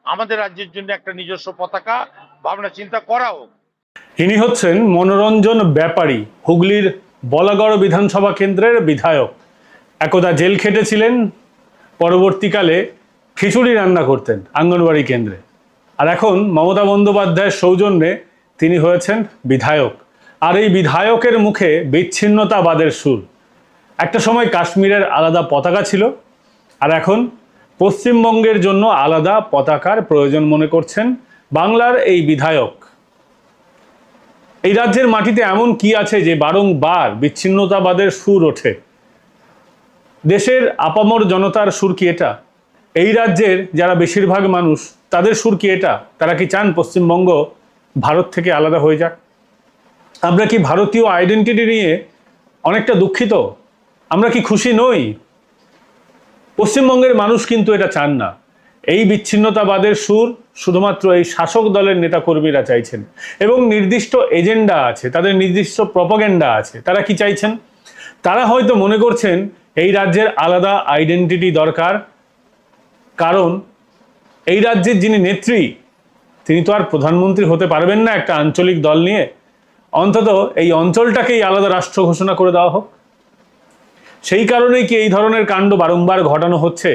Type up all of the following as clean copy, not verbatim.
আমাদের রাজ্যের জন্য একটা নিজস্ব পতাকা ভাবনা চিন্তা করা হোক। ইনি হচ্ছেন মনোরঞ্জন ব্যাপারী, হুগলির বলাগড় বিধানসভা কেন্দ্রের বিধায়ক। একদা জেল খেটেছিলেন, পরবর্তীকালে খিচুড়ি রান্না করতেন আঙ্গনবাড়ি কেন্দ্রে, আর এখন মমতা বন্দ্যোপাধ্যায়ের সৌজন্যে তিনি হয়েছেন বিধায়ক। আর এই বিধায়কের মুখে বিচ্ছিন্নতাবাদের সুর। একটা সময় কাশ্মীরের আলাদা পতাকা ছিল, আর এখন পশ্চিমবঙ্গের জন্য আলাদা পতাকার প্রয়োজন মনে করছেন বাংলার এই বিধায়ক। এই রাজ্যের মাটিতে এমন কি আছে যে বারংবার বিচ্ছিন্নতাবাদের সুর ওঠে? দেশের আপামর জনতার সুর কি এটা? এই রাজ্যের যারা বেশিরভাগ মানুষ, তাদের সুর কি এটা? তারা কি চান পশ্চিমবঙ্গ ভারত থেকে আলাদা হয়ে যাক? আমরা কি ভারতীয় আইডেন্টিটি নিয়ে অনেকটা দুঃখিত? আমরা কি খুশি নই? পশ্চিমবঙ্গের মানুষ কিন্তু এটা চান না। এই বিচ্ছিন্নতাবাদের সুর শুধুমাত্র এই শাসক দলের নেতাকর্মীরা চাইছেন, এবং নির্দিষ্ট এজেন্ডা আছে, তাদের নির্দিষ্ট প্রপাগেন্ডা আছে। তারা কি চাইছেন? তারা হয়তো মনে করছেন এই রাজ্যের আলাদা আইডেন্টিটি দরকার, কারণ এই রাজ্যের যিনি নেত্রী, তিনি তো আর প্রধানমন্ত্রী হতে পারবেন না একটা আঞ্চলিক দল নিয়ে। অন্তত এই অঞ্চলটাকেই আলাদা রাষ্ট্র ঘোষণা করে দেওয়া হোক। সেই কারণেই কি এই ধরনের কাণ্ড বারংবার ঘটানো হচ্ছে?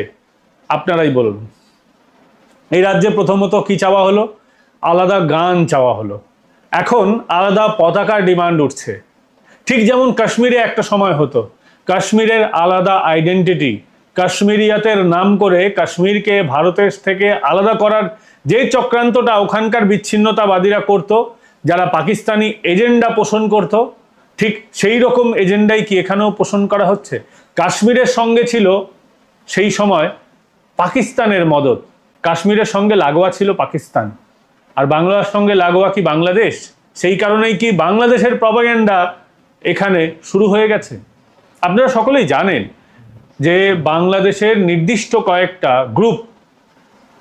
আপনারাই বলুন। এই রাজ্যে প্রথমত কি চাওয়া হলো? আলাদা গান চাওয়া হলো। এখন আলাদা পতাকার ডিমান্ড উঠছে। ঠিক যেমন কাশ্মীরে একটা সময় হতো, কাশ্মীরের আলাদা আইডেন্টিটি, কাশ্মীরিয়াতের নাম করে কাশ্মীরকে ভারতের থেকে আলাদা করার যে চক্রান্তটা ওখানকার বিচ্ছিন্নতাবাদীরা করত, যারা পাকিস্তানি এজেন্ডা পোষণ করত, ঠিক সেই রকম এজেন্ডাই কি এখানেও পোষণ করা হচ্ছে। কাশ্মীরের সঙ্গে ছিল সেই সময় পাকিস্তানের মদদ, কাশ্মীরের সঙ্গে লাগোয়া ছিল পাকিস্তান, আর বাংলার সঙ্গে লাগোয়া কি বাংলাদেশ। সেই কারণেই কি বাংলাদেশের প্রপাগান্ডা এখানে শুরু হয়ে গেছে। আপনারা সকলেই জানেন যে বাংলাদেশের নির্দিষ্ট কয়েকটা গ্রুপ,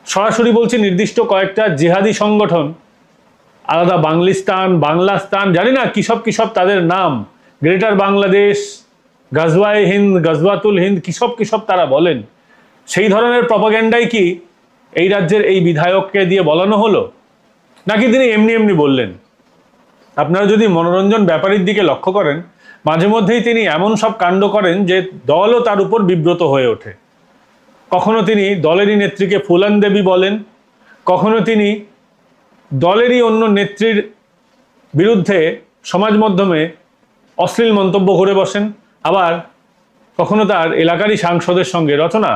সরাসরি বলছি নির্দিষ্ট কয়েকটা জিহাদি সংগঠন, আলাদা বাংলিস্তান, বাংলাস্তান, জানি না কিসব কিসব তাদের নাম, গ্রেটার বাংলাদেশ, গজওয়ায়ে হিন্দ, গজওয়াতুল হিন্দ, কিসব কিসব তারা বলেন। সেই ধরনের প্রপাগেন্ডাই কি এই রাজ্যের এই বিধায়ককে দিয়ে বলানো হলো, নাকি তিনি এমনি এমনি বললেন? আপনারা যদি মনোরঞ্জন ব্যাপারীর দিকে লক্ষ্য করেন, মাঝে মধ্যেই তিনি এমন সব কাণ্ড করেন যে দলও তার উপর বিব্রত হয়ে ওঠে। কখনো তিনি দলেরই নেত্রীকে ফুলান দেবী বলেন, কখনো তিনি দলেরই অন্য নেত্রীর বিরুদ্ধে সমাজ মাধ্যমে অশ্লীল মন্তব্য করে বসেন, আবার কখনো তার এলাকারই সাংসদের সঙ্গে রচনা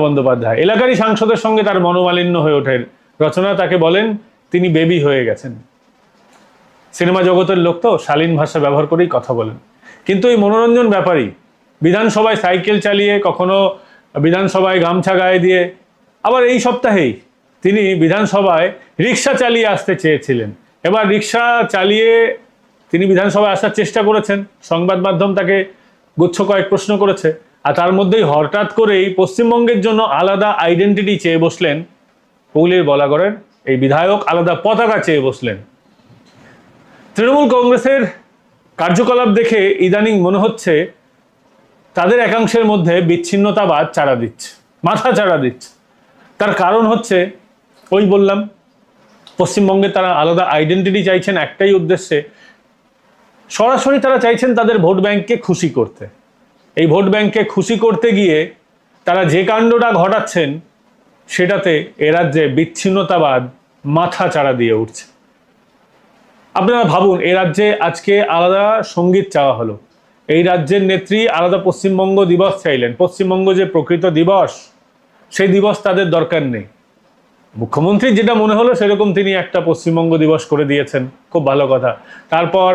বন্দ্যোপাধ্যায়, এলাকারই সাংসদের সঙ্গে তার মনোমালিন্য হয়ে ওঠে। রচনা তাকে বলেন তিনি বেবি হয়ে গেছেন। সিনেমা জগতের লোক তো শালীন ভাষা ব্যবহার করেই কথা বলেন। কিন্তু এই মনোরঞ্জন ব্যাপারী বিধানসভায় সাইকেল চালিয়ে, কখনো বিধানসভায় গামছা গায়ে দিয়ে, আবার এই সপ্তাহেই তিনি বিধানসভায় রিক্সা চালিয়ে আসতে চেয়েছিলেন। এবার রিক্সা চালিয়ে তিনি বিধানসভায় আসার চেষ্টা করেছেন, সংবাদ মাধ্যম তাকে গুচ্ছ কয়েক প্রশ্ন করেছে, আর তার মধ্যেই হঠাৎ করেই পশ্চিমবঙ্গের জন্য আলাদা আইডেন্টিটি চেয়ে বসলেন হুগলির বলাগড়ের এই বিধায়ক, আলাদা পতাকা চেয়ে বসলেন। তৃণমূল কংগ্রেসের কার্যকলাপ দেখে ইদানিং মনে হচ্ছে তাদের একাংশের মধ্যে বিচ্ছিন্নতাবাদ চারা দিচ্ছে, মাথা চারা দিচ্ছে। তার কারণ হচ্ছে ওই বললাম, পশ্চিমবঙ্গে তারা আলাদা আইডেন্টিটি চাইছেন একটাই উদ্দেশ্যে, সরাসরি তারা চাইছেন তাদের ভোট ব্যাংককে খুশি করতে। এই ভোট ব্যাংককে খুশি করতে গিয়ে তারা যে কাণ্ডটা ঘটাচ্ছেন, সেটাতে এ রাজ্যে বিচ্ছিন্নতাবাদ মাথা চারা দিয়ে উঠছে। আপনারা ভাবুন, এ রাজ্যে আজকে আলাদা সঙ্গীত চাওয়া হলো, এই রাজ্যের নেত্রী আলাদা পশ্চিমবঙ্গ দিবস চাইলেন। পশ্চিমবঙ্গ যে প্রকৃত দিবস, সেই দিবস তাদের দরকার নেই। মুখ্যমন্ত্রীর যেটা মনে হলো সেরকম তিনি একটা পশ্চিমবঙ্গ দিবস করে দিয়েছেন, খুব ভালো কথা। তারপর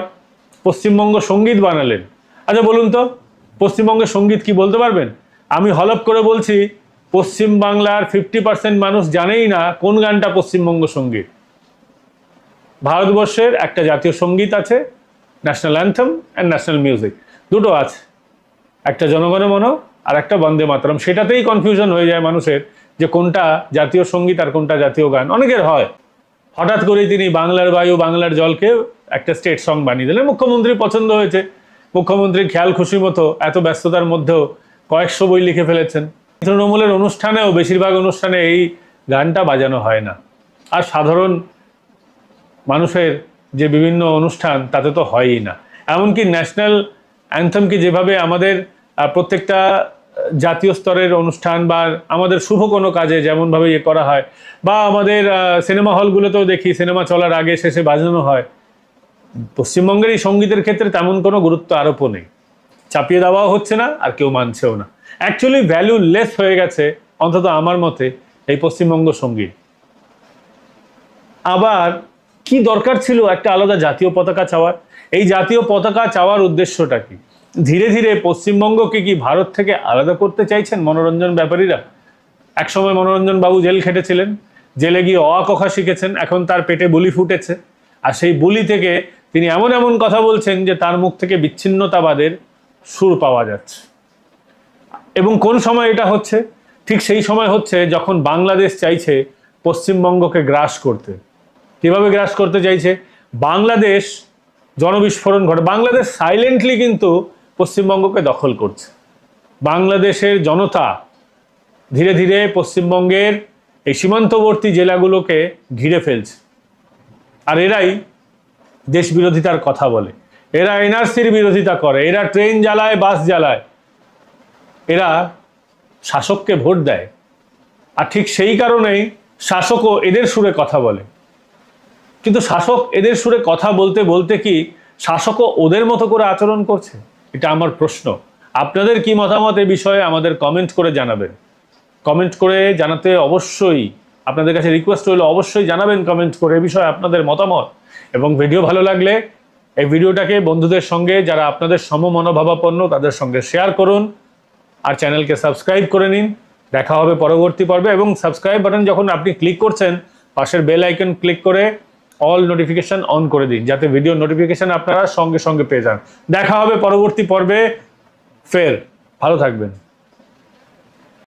পশ্চিমবঙ্গ সঙ্গীত বানালেন। আচ্ছা বলুন তো, পশ্চিমবঙ্গের সঙ্গীত কি বলতে পারবেন? আমি হলপ করে বলছি, পশ্চিম বাংলার 50% মানুষ জানেই না কোন গানটা পশ্চিমবঙ্গ সঙ্গীত। ভারতবর্ষের একটা জাতীয় সঙ্গীত আছে, national anthem and national music, দুটো আছে, একটা জনগণ মন আর একটা বন্দে মাতরম। সেটাতেই কনফিউশন হয়ে যায় মানুষের যে কোনটা জাতীয় সঙ্গীত আর কোনটা জাতীয় গান, অনেকের হয়। হঠাৎ করেই তিনি বাংলার বায়ু বাংলার জলকে একটা স্টেট সং বানিয়ে দিলেন। মুখ্যমন্ত্রীর পছন্দ হয়েছে, মুখ্যমন্ত্রীর খেয়াল খুশি মতো এত ব্যস্ততার মধ্যেও কয়েকশো বই লিখে ফেলেছেন। তৃণমূলের অনুষ্ঠানেও বেশিরভাগ অনুষ্ঠানে এই গানটা বাজানো হয় না। আর সাধারণ মানুষের যে বিভিন্ন অনুষ্ঠান তাতে তো হয়ই না। এমনকি ন্যাশনাল অ্যান্থেমকে যেভাবে আমাদের প্রত্যেকটা জাতীয় স্তরের অনুষ্ঠান বা আমাদের শুভ কোনো কাজে যেমনভাবে ইয়ে করা হয়, বা আমাদের সিনেমা হলগুলোতেও দেখি সিনেমা চলার আগে শেষে বাজানো হয়, পশ্চিমবঙ্গের এই সঙ্গীতের ক্ষেত্রে তেমন কোনো গুরুত্ব আরোপও নেই, চাপিয়ে দেওয়াও হচ্ছে না, আর কেউ মানছেও না। অ্যাকচুয়ালি ভ্যালুলেস হয়ে গেছে অন্তত আমার মতে এই পশ্চিমবঙ্গ সঙ্গীত। আবার কি দরকার ছিল একটা আলাদা জাতীয় পতাকা চাওয়ার? এই জাতীয় পতাকা চাওয়ার উদ্দেশ্যটা কি? ধীরে ধীরে পশ্চিমবঙ্গকে কি ভারত থেকে আলাদা করতে চাইছেন মনোরঞ্জন ব্যাপারীরা? একসময় মনোরঞ্জন বাবু জেল খেটেছিলেন, জেলে গিয়ে অ ক খ শিখেছেন, এখন তার পেটে বুলি ফুটেছে, আর সেই বুলি থেকে তিনি এমন এমন কথা বলছেন যে তার মুখ থেকে বিচ্ছিন্নতাবাদের সুর পাওয়া যাচ্ছে। এবং কোন সময় এটা হচ্ছে? ঠিক সেই সময় হচ্ছে যখন বাংলাদেশ চাইছে পশ্চিমবঙ্গকে গ্রাস করতে। কিভাবে গ্রাস করতে চাইছে? বাংলাদেশ জনবিস্ফোরণ ঘটে, বাংলাদেশ সাইলেন্টলি কিন্তু পশ্চিমবঙ্গকে দখল করছে। বাংলাদেশের জনতা ধীরে ধীরে পশ্চিমবঙ্গের এই সীমান্তবর্তী জেলাগুলোকে ঘিরে ফেলছে। আর এরাই দেশ বিরোধিতার কথা বলে, এরা এনআরসির বিরোধিতা করে, এরা ট্রেন জ্বালায়, বাস জ্বালায়, এরা শাসককে ভোট দেয়। আর ঠিক সেই কারণেই শাসকও এদের সুরে কথা বলে। কিন্তু শাসক এদের সুরে কথা বলতে বলতে কি শাসকও ওদের মতো করে আচরণ করছে? এটা আমার প্রশ্ন। আপনাদের কি মতামত এই বিষয়ে আমাদের কমেন্ট করে জানাবেন। কমেন্ট করে জানাতে অবশ্যই আপনাদের কাছে রিকোয়েস্ট রইল, অবশ্যই জানাবেন কমেন্ট করে এ বিষয়ে আপনাদের মতামত। এবং ভিডিও ভালো লাগলে এই ভিডিওটাকে বন্ধুদের সঙ্গে, যারা আপনাদের সমমনোভাবাপন্ন তাদের সঙ্গে শেয়ার করুন, আর চ্যানেলকে সাবস্ক্রাইব করে নিন। দেখা হবে পরবর্তী পর্বে। এবং সাবস্ক্রাইব বাটন যখন আপনি ক্লিক করছেন, পাশের বেল আইকন ক্লিক করে অল নোটিফিকেশন অন করে দিন, যাতে ভিডিও নোটিফিকেশন আপনারা সঙ্গে সঙ্গে পেয়ে যান। দেখা হবে পরবর্তী পর্বে ফের। ভালো থাকবেন।